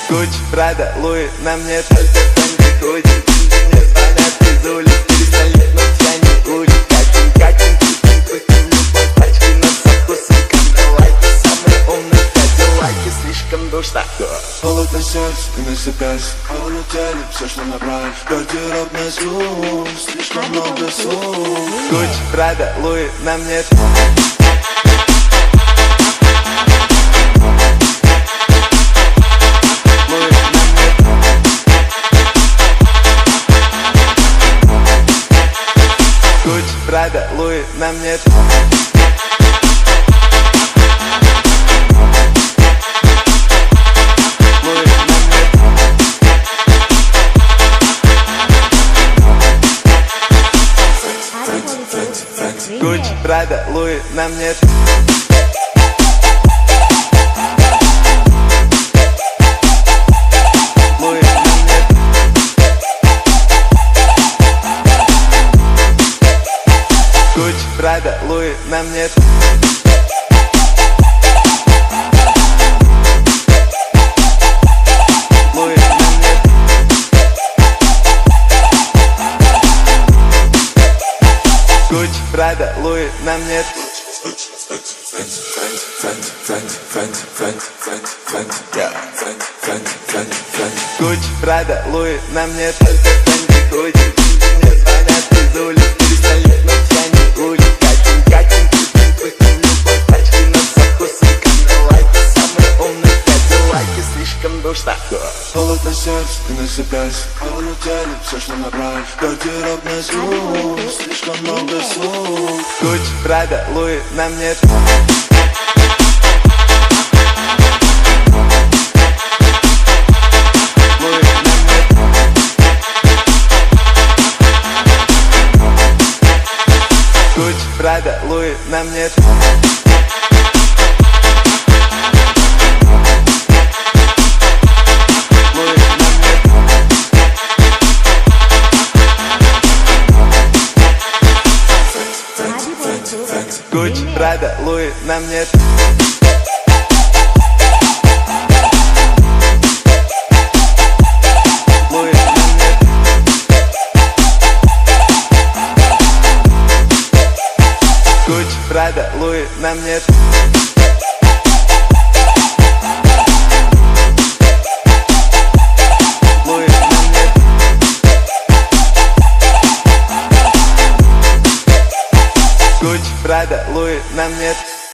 Гуччи, Прада, Луи, на мне только Фенди худи. Мне звонят из улиц, перестали, но я не улиц. Катим, пустим любовь, тачки, но со вкусом кандалайки. Самые умные кадиллаки, слишком душно. Холодно сердце, ты насыпаешь, а улетели все, что набрали. Гардероб на зум, слишком много слов. Гуччи, Прада, Луи, на мне Прада, Луи, на мне Гуччи, Прада, Луи, на мне Прада, Луи, на мне Луи, на мне Гуччи, Прада, Луи, на мне Гуччи, Прада, Луи, на мне только Фенди худи. Мне звонят из улиц, перестали, но я не улиц. Катим, пустим любовь, тачки, но со вкусом кандалайки. Самые умные кадиллаки, слишком душно. Холодно сердце, ты насыпаешь, а улетели все, что набрали. Гардероб на зум, слишком много слов. Гуччи, Прада, Луи, на мне Прада, Луи, на мне Луи, на мне Гуччи, Прада, Луи, на мне Прада, Луи, на мне Луи, на мне Гуччи, Прада, Луи, на мне